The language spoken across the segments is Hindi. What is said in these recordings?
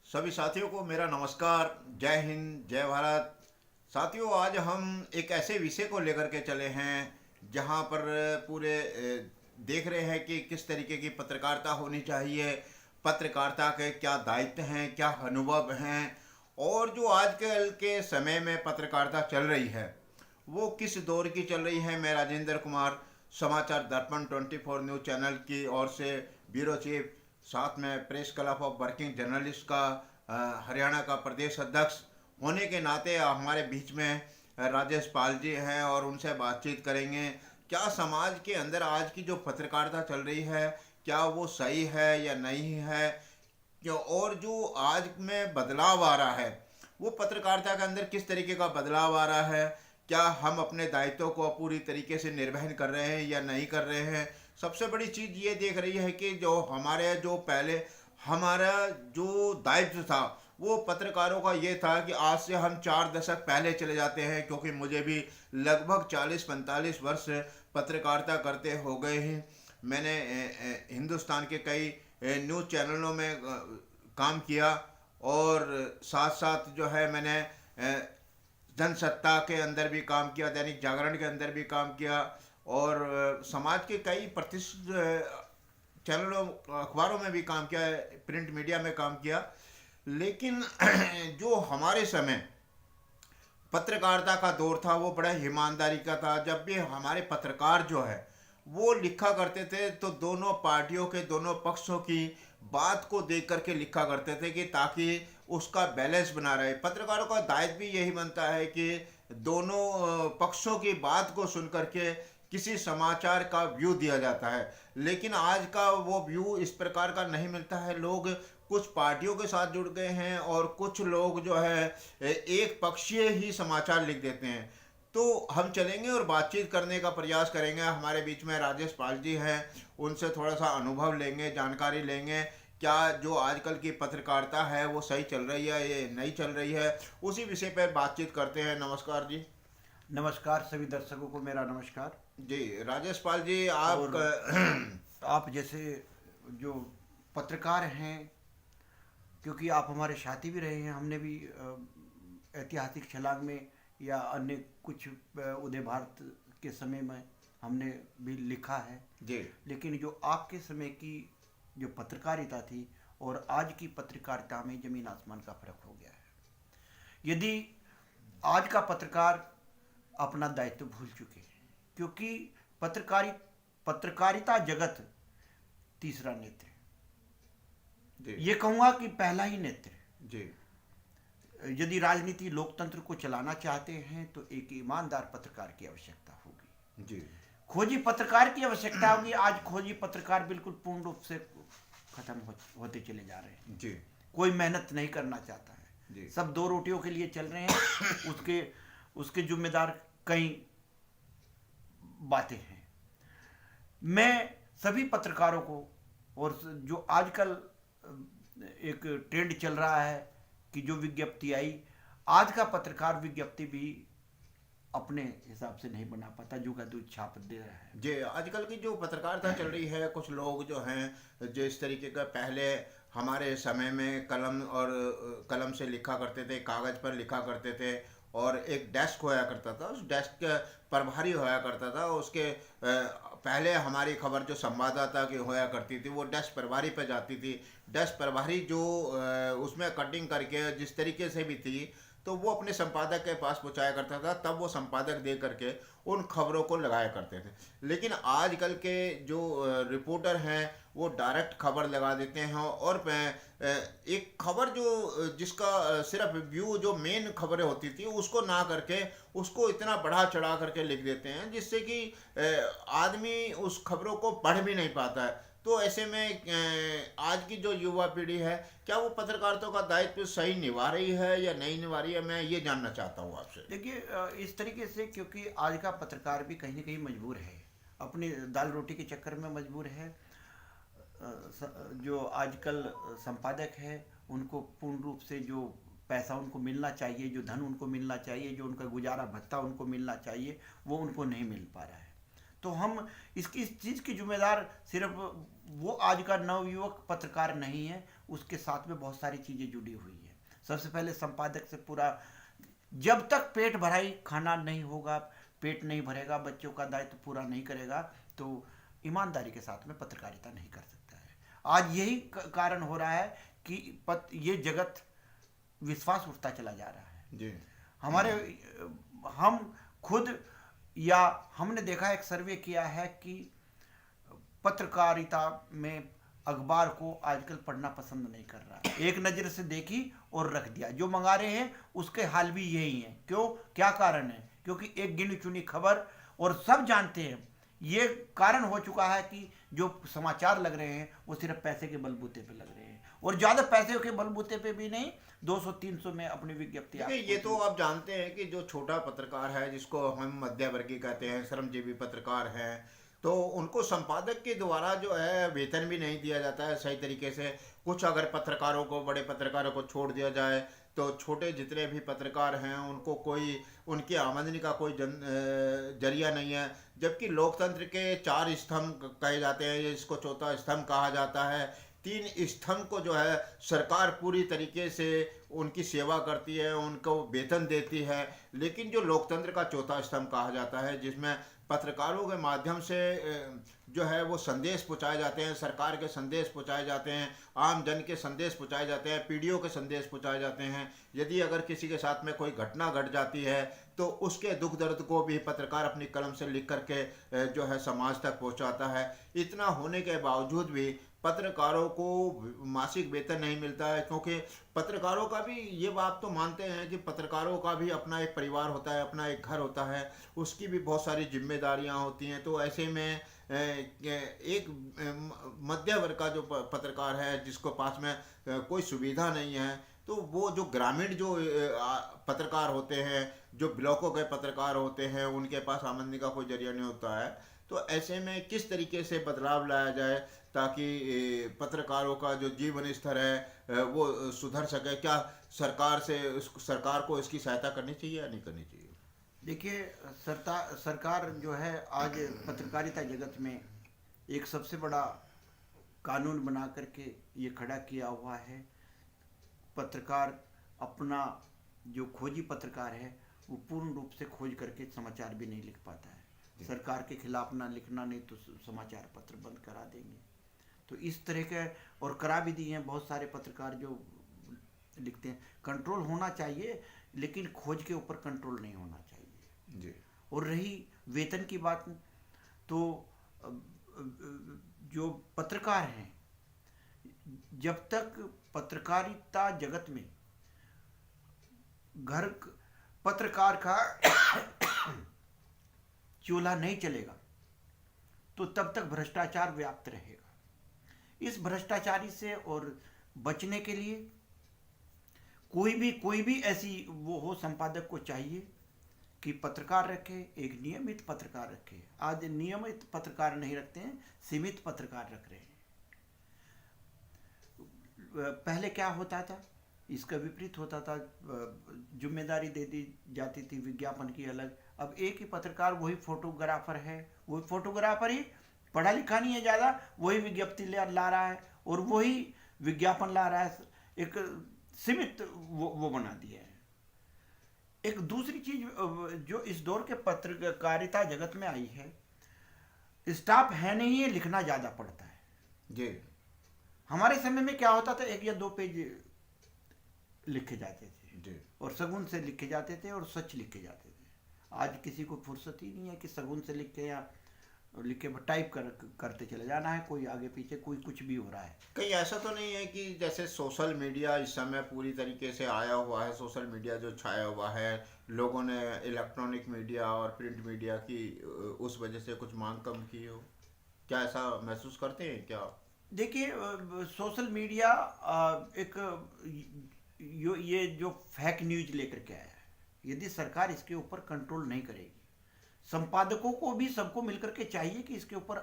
सभी साथियों को मेरा नमस्कार। जय हिंद, जय भारत। साथियों, आज हम एक ऐसे विषय को लेकर के चले हैं जहां पर पूरे देख रहे हैं कि किस तरीके की पत्रकारिता होनी चाहिए, पत्रकारिता के क्या दायित्व हैं, क्या अनुभव हैं, और जो आजकल के समय में पत्रकारिता चल रही है वो किस दौर की चल रही है। मैं राजेंद्र कुमार, समाचार दर्पण 24 न्यूज़ चैनल की ओर से ब्यूरो चीफ, साथ में press club of working journalist का हरियाणा का प्रदेश अध्यक्ष होने के नाते हमारे बीच में राजेश पाल जी हैं और उनसे बातचीत करेंगे। क्या समाज के अंदर आज की जो पत्रकारिता चल रही है, क्या वो सही है या नहीं है, और जो आज में बदलाव आ रहा है वो पत्रकारिता के अंदर किस तरीके का बदलाव आ रहा है, क्या हम अपने दायित्वों को पूरी तरीके से निर्वहन कर रहे हैं या नहीं कर रहे हैं। सबसे बड़ी चीज़ ये देख रही है कि जो पहले हमारा जो दायित्व था वो पत्रकारों का ये था कि आज से हम 4 दशक पहले चले जाते हैं, क्योंकि मुझे भी लगभग 40-45 वर्ष पत्रकारिता करते हो गए हैं। मैंने हिंदुस्तान के कई न्यूज़ चैनलों में काम किया, और साथ साथ जो है मैंने जनसत्ता के अंदर भी काम किया, दैनिक जागरण के अंदर भी काम किया, और समाज के कई प्रतिष्ठित चैनलों अखबारों में भी काम किया, प्रिंट मीडिया में काम किया। लेकिन जो हमारे समय पत्रकारिता का दौर था वो बड़ा ईमानदारी का था। जब भी हमारे पत्रकार जो है वो लिखा करते थे तो दोनों पार्टियों के, दोनों पक्षों की बात को देख करके लिखा करते थे कि ताकि उसका बैलेंस बना रहे। पत्रकारों का दायित्व भी यही बनता है कि दोनों पक्षों की बात को सुन करके किसी समाचार का व्यू दिया जाता है। लेकिन आज का वो व्यू इस प्रकार का नहीं मिलता है। लोग कुछ पार्टियों के साथ जुड़ गए हैं और कुछ लोग जो है एक पक्षीय ही समाचार लिख देते हैं। तो हम चलेंगे और बातचीत करने का प्रयास करेंगे। हमारे बीच में राजेश पाल जी हैं, उनसे थोड़ा सा अनुभव लेंगे, जानकारी लेंगे, क्या जो आजकल की पत्रकारिता है वो सही चल रही है ये नहीं चल रही है, उसी विषय पर बातचीत करते हैं। नमस्कार जी। नमस्कार, सभी दर्शकों को मेरा नमस्कार। जी राजेश पाल जी, और आप जैसे जो पत्रकार हैं, क्योंकि आप हमारे साथी भी रहे हैं, हमने भी ऐतिहासिक छलांग में या अन्य कुछ उदय भारत के समय में हमने भी लिखा है जी। लेकिन जो आपके समय की जो पत्रकारिता थी और आज की पत्रकारिता में ज़मीन आसमान का फर्क हो गया है। यदि आज का पत्रकार अपना दायित्व भूल चुके हैं, क्योंकि पत्रकारिता जगत तीसरा नेत्र है। ये कहूँगा कि पहला ही नेत्र है जी। यदि राजनीति लोकतंत्र को चलाना चाहते हैं तो एक ईमानदार पत्रकार की आवश्यकता होगी जी। खोजी पत्रकार की आवश्यकता होगी। आज खोजी पत्रकार बिल्कुल पूर्ण रूप से खत्म होते चले जा रहे हैं जी। कोई मेहनत नहीं करना चाहता है जी। सब दो रोटियों के लिए चल रहे हैं उसके जिम्मेदार कई बातें हैं। मैं सभी पत्रकारों को, और जो आजकल एक ट्रेंड चल रहा है कि जो विज्ञप्ति आई, आज का पत्रकार विज्ञप्ति भी अपने हिसाब से नहीं बना पाता, जो का दूध छाप दे रहा है। जी, आजकल की जो पत्रकारिता चल रही है, कुछ लोग जो हैं जो इस तरीके का, पहले हमारे समय में कलम से लिखा करते थे, कागज़ पर लिखा करते थे, और एक डेस्क होया करता था, उस डेस्क प्रभारी होया करता था। उसके पहले हमारी खबर जो संवाददाता की होया करती थी वो डेस्क प्रभारी पे जाती थी। डेस्क प्रभारी जो उसमें कटिंग करके जिस तरीके से भी थी तो वो अपने संपादक के पास पहुंचाया करता था, तब वो संपादक दे करके उन खबरों को लगाया करते थे। लेकिन आजकल के जो रिपोर्टर हैं वो डायरेक्ट खबर लगा देते हैं, और एक खबर जो जिसका सिर्फ व्यू, जो मेन खबरें होती थी उसको ना करके उसको इतना बढ़ा चढ़ा करके लिख देते हैं जिससे कि आदमी उस खबरों को पढ़ भी नहीं पाता है। तो ऐसे में आज की जो युवा पीढ़ी है, क्या वो पत्रकारिता का दायित्व सही निभा रही है या नहीं निभा रही है, मैं ये जानना चाहता हूँ आपसे। देखिए, इस तरीके से, क्योंकि आज का पत्रकार भी कहीं ना कहीं मजबूर है, अपनी दाल रोटी के चक्कर में मजबूर है। जो आजकल संपादक है उनको पूर्ण रूप से जो पैसा उनको मिलना चाहिए, जो धन उनको मिलना चाहिए, जो उनका गुजारा भत्ता उनको मिलना चाहिए, वो उनको नहीं मिल पा रहा है। तो हम इस चीज़ की जिम्मेदार सिर्फ वो आज का नवयुवक पत्रकार नहीं है, उसके साथ में बहुत सारी चीज़ें जुड़ी हुई है। सबसे पहले संपादक से पूरा, जब तक पेट भराई खाना नहीं होगा, पेट नहीं भरेगा, बच्चों का दायित्व पूरा नहीं करेगा, तो ईमानदारी के साथ में पत्रकारिता नहीं कर सकता है। आज यही कारण हो रहा है कि ये जगत विश्वास उठता चला जा रहा है। जी। हमारे हम खुद, या हमने देखा, एक सर्वे किया है कि पत्रकारिता में अखबार को आजकल पढ़ना पसंद नहीं कर रहा है। एक नज़र से देखी और रख दिया, जो मंगा रहे हैं उसके हाल भी यही हैं। क्यों, क्या कारण है? क्योंकि एक गिनी चुनी खबर, और सब जानते हैं, ये कारण हो चुका है कि जो समाचार लग रहे हैं वो सिर्फ पैसे के बलबूते पे लग रहे हैं, और ज़्यादा पैसे के बलबूते पे भी नहीं, 200-300 में अपनी विज्ञप्ति। देखिए, ये तो आप जानते हैं कि जो छोटा पत्रकार है, जिसको हम मध्यवर्गीय कहते हैं, श्रमजीवी पत्रकार हैं, तो उनको संपादक के द्वारा जो है वेतन भी नहीं दिया जाता है सही तरीके से। कुछ अगर पत्रकारों को, बड़े पत्रकारों को छोड़ दिया जाए, तो छोटे जितने भी पत्रकार हैं उनको कोई, उनकी आमदनी का कोई जरिया नहीं है। जबकि लोकतंत्र के 4 स्तंभ कहे जाते हैं, इसको चौथा स्तंभ कहा जाता है। 3 स्तंभ को जो है सरकार पूरी तरीके से उनकी सेवा करती है, उनको वेतन देती है। लेकिन जो लोकतंत्र का चौथा स्तंभ कहा जाता है, जिसमें पत्रकारों के माध्यम से जो है वो संदेश पहुंचाए जाते हैं, सरकार के संदेश पहुंचाए जाते हैं, आम जन के संदेश पहुंचाए जाते हैं, पीढ़ियों के संदेश पहुंचाए जाते हैं। यदि अगर किसी के साथ में कोई घटना घट जाती है तो उसके दुख दर्द को भी पत्रकार अपनी कलम से लिख करके जो है समाज तक पहुंचाता है। इतना होने के बावजूद भी पत्रकारों को मासिक वेतन नहीं मिलता है, क्योंकि पत्रकारों का भी, ये बात तो मानते हैं कि पत्रकारों का भी अपना एक परिवार होता है, अपना एक घर होता है, उसकी भी बहुत सारी जिम्मेदारियां होती हैं। तो ऐसे में एक मध्य वर्ग का जो पत्रकार है, जिसको पास में कोई सुविधा नहीं है, तो वो जो ग्रामीण जो पत्रकार होते हैं, जो ब्लॉकों के पत्रकार होते हैं, उनके पास आमदनी का कोई जरिया नहीं होता है। तो ऐसे में किस तरीके से बदलाव लाया जाए ताकि पत्रकारों का जो जीवन स्तर है वो सुधर सके? क्या सरकार को इसकी सहायता करनी चाहिए या नहीं करनी चाहिए? देखिए, सरकार जो है आज पत्रकारिता जगत में एक सबसे बड़ा कानून बना करके ये खड़ा किया हुआ है। पत्रकार अपना, जो खोजी पत्रकार है, वो पूर्ण रूप से खोज करके समाचार भी नहीं लिख पाता है। सरकार के खिलाफ ना लिखना, नहीं तो समाचार पत्र बंद करा देंगे। तो इस तरह के, और करा भी दिए हैं बहुत सारे पत्रकार जो लिखते हैं। कंट्रोल होना चाहिए, लेकिन खोज के ऊपर कंट्रोल नहीं होना चाहिए जी। और रही वेतन की बात, तो जो पत्रकार हैं, जब तक पत्रकारिता जगत में घर पत्रकार का चूल्हा नहीं चलेगा, तो तब तक भ्रष्टाचार व्याप्त रहेगा। इस भ्रष्टाचारी से और बचने के लिए कोई भी ऐसी वो हो, संपादक को चाहिए कि पत्रकार रखे, एक नियमित पत्रकार रखे। आज नियमित पत्रकार नहीं रखते हैं, सीमित पत्रकार रख रहे हैं। पहले क्या होता था, इसका विपरीत होता था। जिम्मेदारी दे दी जाती थी विज्ञापन की अलग। अब एक ही पत्रकार, वही फोटोग्राफर है, वही फोटोग्राफर ही, पढ़ा लिखा नहीं है ज़्यादा, वही विज्ञप्ति ला रहा है और वही विज्ञापन ला रहा है। एक सीमित वो बना दिया है। एक दूसरी चीज जो इस दौर के पत्रकारिता जगत में आई है, स्टाफ है नहीं है, लिखना ज़्यादा पड़ता है। जी। हमारे समय में क्या होता था, 1 या 2 पेज लिखे जाते थे जी। और सगुन से लिखे जाते थे और सच लिखे जाते थे। आज किसी को फुर्सत ही नहीं है कि सगुन से लिखे या लिखे टाइप करते चले जाना है, कोई आगे पीछे कोई कुछ भी हो रहा है। कहीं ऐसा तो नहीं है कि जैसे सोशल मीडिया इस समय पूरी तरीके से आया हुआ है, सोशल मीडिया जो छाया हुआ है, लोगों ने इलेक्ट्रॉनिक मीडिया और प्रिंट मीडिया की उस वजह से कुछ मांग कम की हो? क्या ऐसा महसूस करते हैं क्या? देखिए, सोशल मीडिया एक ये जो फेक न्यूज लेकर के आया है, यदि सरकार इसके ऊपर कंट्रोल नहीं करेगी, संपादकों को भी सबको मिलकर के चाहिए कि इसके ऊपर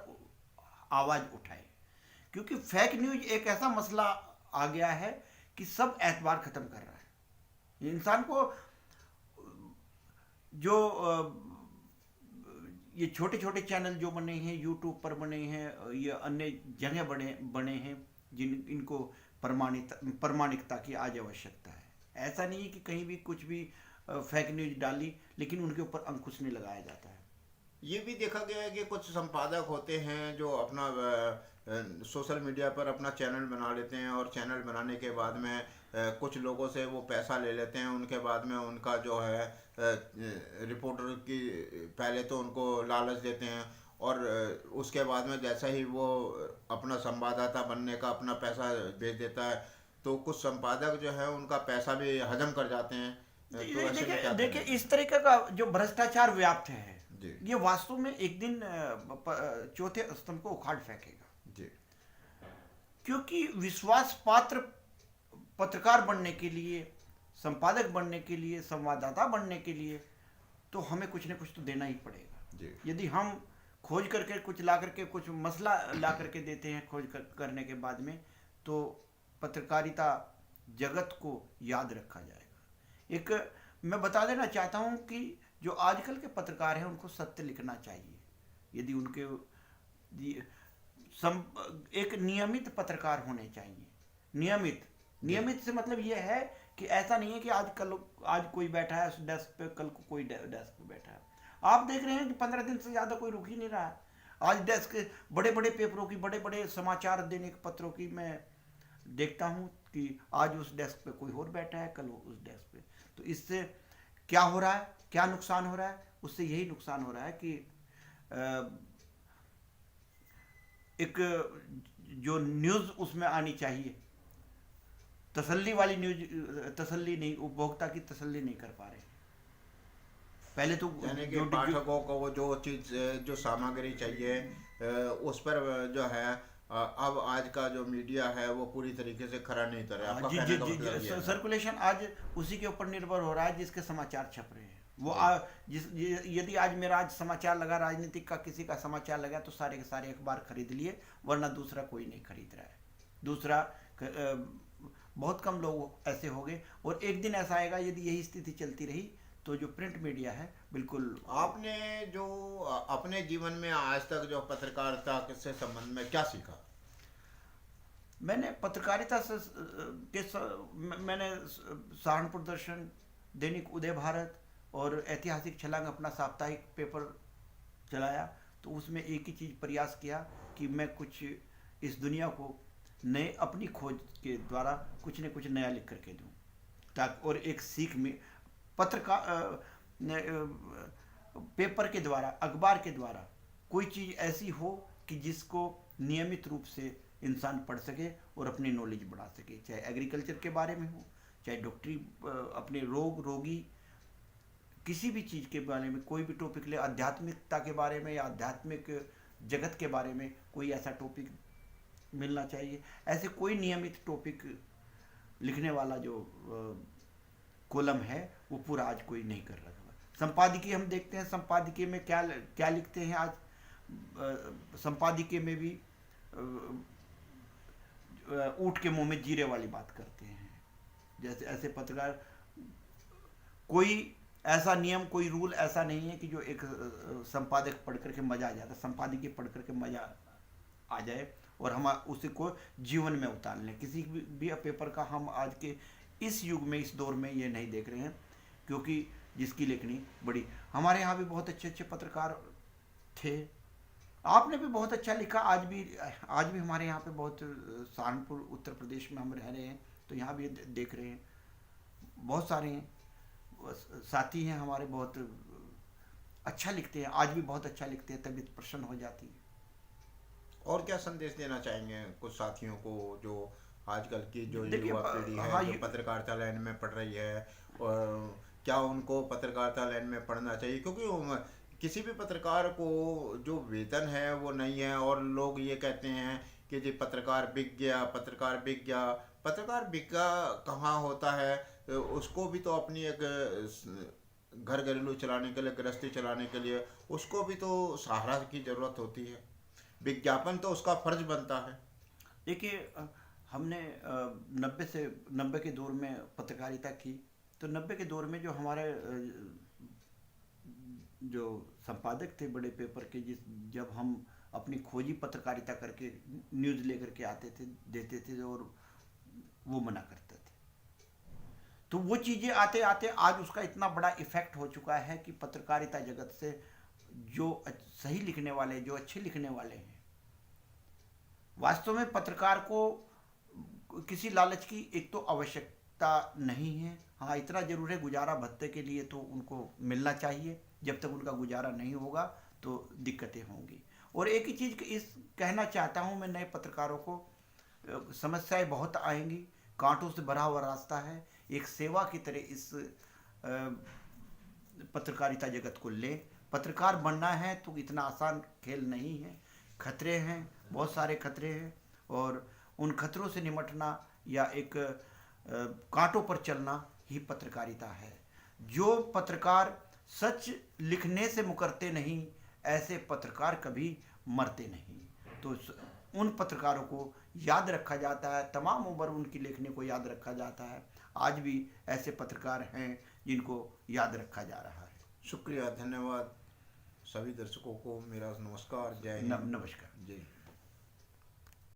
आवाज उठाए। क्योंकि फेक न्यूज एक ऐसा मसला आ गया है कि सब एतबार खत्म कर रहा है इंसान को। जो ये छोटे छोटे चैनल जो बने हैं, यूट्यूब पर बने हैं, ये अन्य जगह बने हैं, इनको प्रमाणिकता की आज आवश्यकता है। ऐसा नहीं है कि कहीं भी कुछ भी फेक न्यूज डाली लेकिन उनके ऊपर अंकुश नहीं लगाया जाता है। ये भी देखा गया है कि कुछ संपादक होते हैं जो अपना सोशल मीडिया पर अपना चैनल बना लेते हैं, और चैनल बनाने के बाद में कुछ लोगों से वो पैसा ले लेते हैं। उनके बाद में उनका जो है रिपोर्टर की पहले तो उनको लालच देते हैं, और उसके बाद में जैसा ही वो अपना संवाददाता बनने का अपना पैसा भेज देता है, तो कुछ संपादक जो है उनका पैसा भी हजम कर जाते हैं। तो ऐसे में देखिए क्या देखिए करें? इस तरीके का जो भ्रष्टाचार व्याप्त है जी। ये वास्तव में एक दिन चौथे स्तंभ को उखाड़ फेंकेगा। जी। क्योंकि विश्वास पात्र पत्रकार बनने के लिए, संपादक बनने के लिए, संवाददाता बनने के लिए तो हमें कुछ न कुछ तो देना ही पड़ेगा। जी। यदि हम खोज करके कुछ ला करके कुछ मसला ला करके देते हैं करने के बाद में, तो पत्रकारिता जगत को याद रखा जाएगा। एक मैं बता देना चाहता हूं कि जो आजकल के पत्रकार हैं उनको सत्य लिखना चाहिए। यदि उनके एक नियमित पत्रकार होने चाहिए। नियमित से मतलब यह है कि ऐसा नहीं है कि आज कोई बैठा है उस डेस्क पे, कल को कोई डेस्क पे बैठा है। आप देख रहे हैं कि 15 दिन से ज्यादा कोई रुक ही नहीं रहा है। आज डेस्क बड़े बड़े पेपरों की, बड़े बड़े समाचार दैनिक पत्रों की मैं देखता हूं कि आज उस डेस्क पे कोई और बैठा है, कल उस डेस्क पे। तो इससे क्या हो रहा है, क्या नुकसान हो रहा है? उससे यही नुकसान हो रहा है कि एक जो न्यूज उसमें आनी चाहिए, तसल्ली वाली न्यूज, तसल्ली नहीं, उपभोक्ता की तसल्ली नहीं कर पा रहे। पहले तो यानी कि पाठकों को वो जो चीज, जो सामग्री चाहिए उस पर जो है अब आज का जो मीडिया है वो पूरी तरीके से खरा नहीं कर रहा है। आपका कहने का मतलब ये है। सर्कुलेशन आज उसी के ऊपर निर्भर हो रहा है जिसके समाचार छप रहे हैं। वो यदि आज मेरा आज समाचार लगा, राजनीतिक का किसी का समाचार लगा, तो सारे के सारे अखबार खरीद लिए, वरना दूसरा कोई नहीं खरीद रहा है। दूसरा बहुत कम लोग ऐसे हो गए, और एक दिन ऐसा आएगा यदि यही स्थिति चलती रही तो जो प्रिंट मीडिया है बिल्कुल। आपने जो अपने जीवन में आज तक जो पत्रकारिता से संबंध में क्या सीखा? मैंने पत्रकारिता से मैंने सहारनपुर दर्शन, दैनिक उदय भारत और ऐतिहासिक छलांग अपना साप्ताहिक पेपर चलाया। तो उसमें एक ही चीज़ प्रयास किया कि मैं कुछ इस दुनिया को नए अपनी खोज के द्वारा कुछ न कुछ नया लिख करके दूं, ताकि और एक सीख में पेपर के द्वारा, अखबार के द्वारा कोई चीज़ ऐसी हो कि जिसको नियमित रूप से इंसान पढ़ सके और अपनी नॉलेज बढ़ा सके, चाहे एग्रीकल्चर के बारे में हो, चाहे डॉक्टरी, अपने रोगी, किसी भी चीज़ के बारे में कोई भी टॉपिक ले, आध्यात्मिकता के बारे में या आध्यात्मिक जगत के बारे में कोई ऐसा टॉपिक मिलना चाहिए। ऐसे कोई नियमित टॉपिक लिखने वाला जो कॉलम है वो पूरा आज कोई नहीं कर रहा है। संपादकीय हम देखते हैं, संपादकीय में क्या क्या लिखते हैं आज। संपादकीय में भी ऊँट के मुंह में जीरे वाली बात करते हैं। जैसे ऐसे पत्रकार, कोई ऐसा नियम, कोई रूल ऐसा नहीं है कि जो एक संपादक पढ़ करके मजा आ जाता, संपादकीय पढ़ करके मजा आ जाए और हम उसी को जीवन में उतार लें। किसी भी पेपर का हम आज के इस युग में, इस दौर में ये नहीं देख रहे हैं, क्योंकि जिसकी लेखनी बड़ी, हमारे यहाँ भी बहुत अच्छे अच्छे पत्रकार थे। आपने भी बहुत अच्छा लिखा। आज भी हमारे यहाँ पे बहुत, सहारनपुर उत्तर प्रदेश में हम रह रहे हैं तो यहाँ भी देख रहे हैं, बहुत सारे हैं साथी हैं हमारे, बहुत अच्छा लिखते हैं, आज भी बहुत अच्छा लिखते हैं, तबीयत प्रसन्न हो जाती है। और क्या संदेश देना चाहेंगे कुछ साथियों को जो आजकल की जो युवा पीढ़ी है, हाँ, जो पत्रकारिता लाइन में पढ़ रही है, और क्या उनको पत्रकारिता लाइन में पढ़ना चाहिए? क्योंकि किसी भी पत्रकार को जो वेतन है वो नहीं है, और लोग ये कहते हैं कि जी पत्रकार बिक गया, पत्रकार बिक गया। पत्रकार बिका कहाँ होता है? उसको भी तो अपनी एक घर घरेलू चलाने के लिए, गृहस्थी चलाने के लिए उसको भी तो सहारा की जरूरत होती है। विज्ञापन तो उसका फर्ज बनता है। देखिए, हमने 90 के दौर में पत्रकारिता की, तो 90 के दौर में जो हमारे जो संपादक थे बड़े पेपर के, जब हम अपनी खोजी पत्रकारिता करके न्यूज़ लेकर के आते थे, देते थे, और वो मना करते थे। तो वो चीज़ें आते आते आज उसका इतना बड़ा इफेक्ट हो चुका है कि पत्रकारिता जगत से जो सही लिखने वाले, जो अच्छे लिखने वाले हैं, वास्तव में पत्रकार को किसी लालच की एक तो आवश्यकता नहीं है। हाँ, इतना जरूर है, गुजारा भत्ते के लिए तो उनको मिलना चाहिए। जब तक उनका गुजारा नहीं होगा तो दिक्कतें होंगी। और एक ही चीज़ इस कहना चाहता हूँ मैं नए पत्रकारों को, समस्याएं बहुत आएंगी, कांटों से भरा हुआ रास्ता है। एक सेवा की तरह इस पत्रकारिता जगत को ले। पत्रकार बनना है तो इतना आसान खेल नहीं है, खतरे हैं, बहुत सारे खतरे हैं, और उन खतरों से निपटना या एक कांटों पर चलना ही पत्रकारिता है। जो पत्रकार सच लिखने से मुकरते नहीं, ऐसे पत्रकार कभी मरते नहीं। तो उन पत्रकारों को याद रखा जाता है, तमाम उम्र उनकी लेखनी को याद रखा जाता है। आज भी ऐसे पत्रकार हैं जिनको याद रखा जा रहा है। शुक्रिया, धन्यवाद। सभी दर्शकों को मेरा नमस्कार, जय हिंद, नमस्कार। जय।